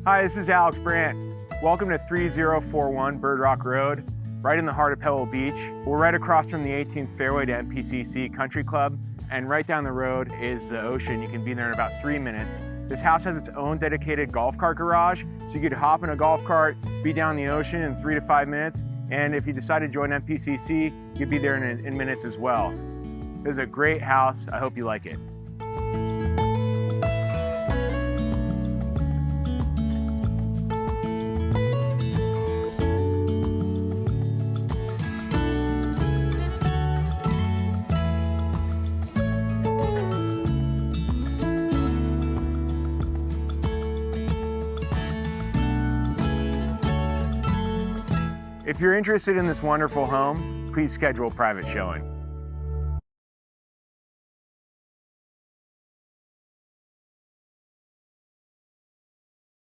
Hi, this is Alex Brandt. Welcome to 3041 Bird Rock Road, right in the heart of Pebble Beach. We're right across from the 18th fairway to MPCC Country Club, and right down the road is the ocean. You can be there in about 3 minutes. This house has its own dedicated golf cart garage, so you could hop in a golf cart, be down the ocean in 3 to 5 minutes, and if you decide to join MPCC, you'd be there in minutes as well. This is a great house. I hope you like it. If you're interested in this wonderful home, please schedule a private showing.